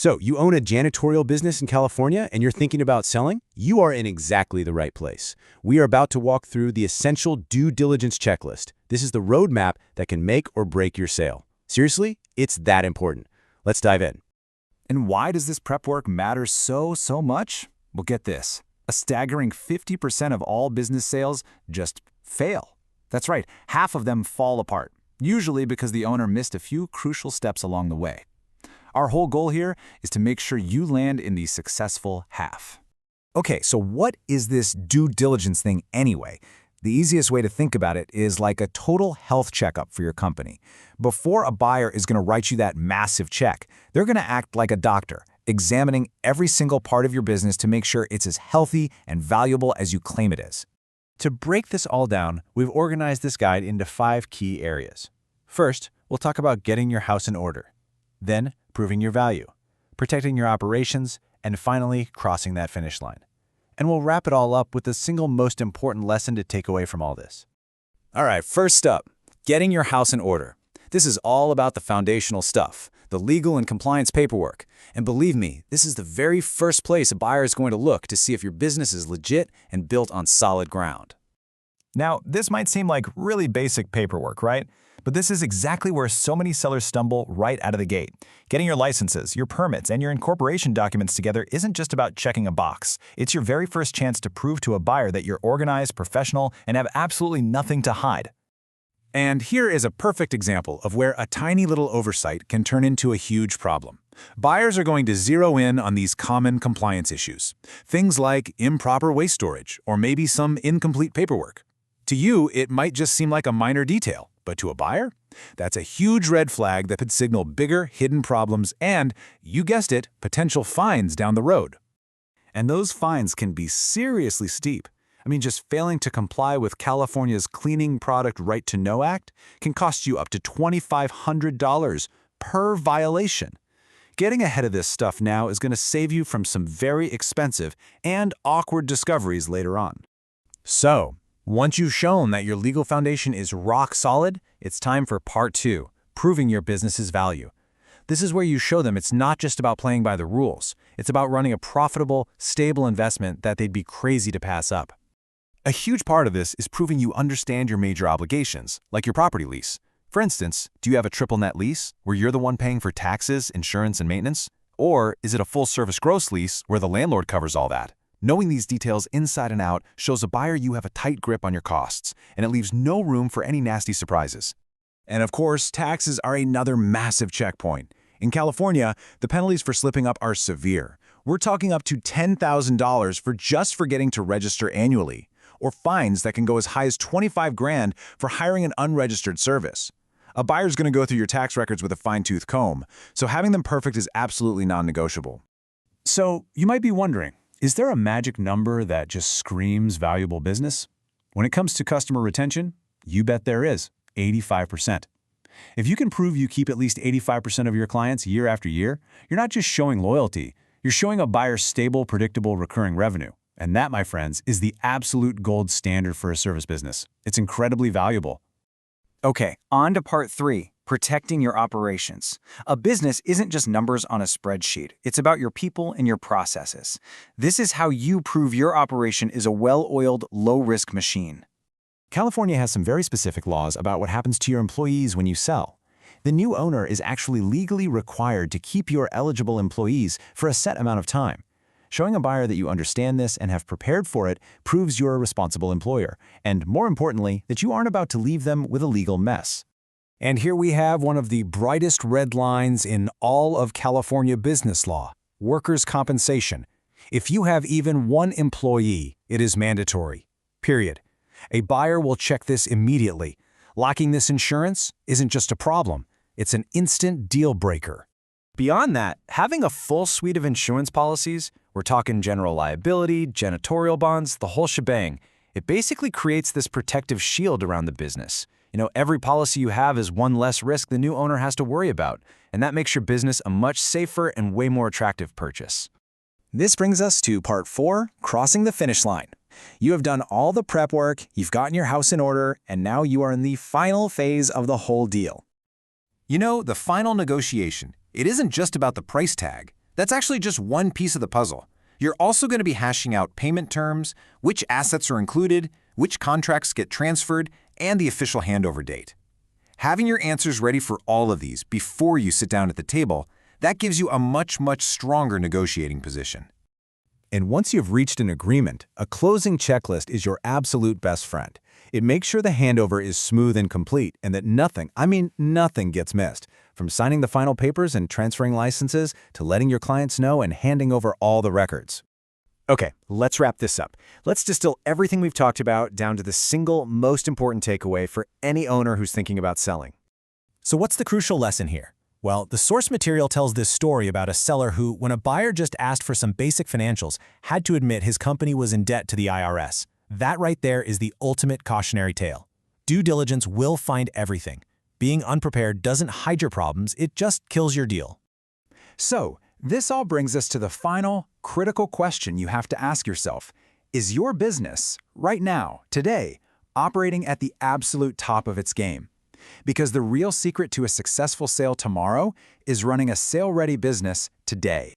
So, you own a janitorial business in California and you're thinking about selling? You are in exactly the right place. We are about to walk through the essential due diligence checklist. This is the roadmap that can make or break your sale. Seriously, it's that important. Let's dive in. And why does this prep work matter so much? Well, get this. A staggering 50% of all business sales just fail. That's right, half of them fall apart, usually because the owner missed a few crucial steps along the way. Our whole goal here is to make sure you land in the successful half. Okay, so what is this due diligence thing anyway? The easiest way to think about it is like a total health checkup for your company. Before a buyer is going to write you that massive check, they're going to act like a doctor, examining every single part of your business to make sure it's as healthy and valuable as you claim it is. To break this all down, we've organized this guide into 5 key areas. First, we'll talk about getting your house in order. Then, proving your value, protecting your operations, and finally, crossing that finish line. And we'll wrap it all up with the single most important lesson to take away from all this. All right, first up, getting your house in order. This is all about the foundational stuff, the legal and compliance paperwork. And believe me, this is the very first place a buyer is going to look to see if your business is legit and built on solid ground. Now, this might seem like really basic paperwork, right? But this is exactly where so many sellers stumble right out of the gate. Getting your licenses, your permits, and your incorporation documents together isn't just about checking a box. It's your very first chance to prove to a buyer that you're organized, professional, and have absolutely nothing to hide. And here is a perfect example of where a tiny little oversight can turn into a huge problem. Buyers are going to zero in on these common compliance issues. Things like improper waste storage or maybe some incomplete paperwork. To you, it might just seem like a minor detail, but to a buyer, that's a huge red flag that could signal bigger hidden problems and, you guessed it, potential fines down the road. And those fines can be seriously steep. I mean, just failing to comply with California's Cleaning Product Right to Know Act can cost you up to $2,500 per violation. Getting ahead of this stuff now is going to save you from some very expensive and awkward discoveries later on. So, once you've shown that your legal foundation is rock solid, it's time for part 2, proving your business's value. This is where you show them it's not just about playing by the rules. It's about running a profitable, stable investment that they'd be crazy to pass up. A huge part of this is proving you understand your major obligations, like your property lease. For instance, do you have a triple net lease, where you're the one paying for taxes, insurance, and maintenance? Or is it a full-service gross lease, where the landlord covers all that? Knowing these details inside and out shows a buyer you have a tight grip on your costs, and it leaves no room for any nasty surprises. And of course, taxes are another massive checkpoint. In California, the penalties for slipping up are severe. We're talking up to $10,000 for just forgetting to register annually, or fines that can go as high as $25,000 for hiring an unregistered service. A buyer's going to go through your tax records with a fine-tooth comb, so having them perfect is absolutely non-negotiable. So, you might be wondering, is there a magic number that just screams valuable business? When it comes to customer retention, you bet there is, 85%. If you can prove you keep at least 85% of your clients year after year, you're not just showing loyalty, you're showing a buyer stable, predictable, recurring revenue. And that, my friends, is the absolute gold standard for a service business. It's incredibly valuable. Okay, on to part 3, protecting your operations. A business isn't just numbers on a spreadsheet. It's about your people and your processes. This is how you prove your operation is a well-oiled, low-risk machine. California has some very specific laws about what happens to your employees when you sell. The new owner is actually legally required to keep your eligible employees for a set amount of time. Showing a buyer that you understand this and have prepared for it proves you're a responsible employer, and more importantly, that you aren't about to leave them with a legal mess. And here we have one of the brightest red lines in all of California business law, workers' compensation. If you have even one employee, it is mandatory. Period. A buyer will check this immediately. Lacking this insurance isn't just a problem, it's an instant deal breaker. Beyond that, having a full suite of insurance policies, we're talking general liability, janitorial bonds, the whole shebang, it basically creates this protective shield around the business. Every policy you have is one less risk the new owner has to worry about, and that makes your business a much safer and way more attractive purchase. This brings us to part 4, crossing the finish line. You have done all the prep work, you've gotten your house in order, and now you are in the final phase of the whole deal. The final negotiation, it isn't just about the price tag. That's actually just one piece of the puzzle. You're also going to be hashing out payment terms, which assets are included, which contracts get transferred, and the official handover date. Having your answers ready for all of these before you sit down at the table, that gives you a much stronger negotiating position. And once you've reached an agreement, a closing checklist is your absolute best friend. It makes sure the handover is smooth and complete and that nothing, I mean nothing, gets missed. From signing the final papers and transferring licenses to letting your clients know and handing over all the records. Okay, let's wrap this up. Let's distill everything we've talked about down to the single most important takeaway for any owner who's thinking about selling. So what's the crucial lesson here? Well, the source material tells this story about a seller who, when a buyer just asked for some basic financials, had to admit his company was in debt to the IRS. That right there is the ultimate cautionary tale. Due diligence will find everything. Being unprepared doesn't hide your problems, it just kills your deal. So, this all brings us to the final, critical question you have to ask yourself. Is your business, right now, today, operating at the absolute top of its game? Because the real secret to a successful sale tomorrow is running a sale-ready business today.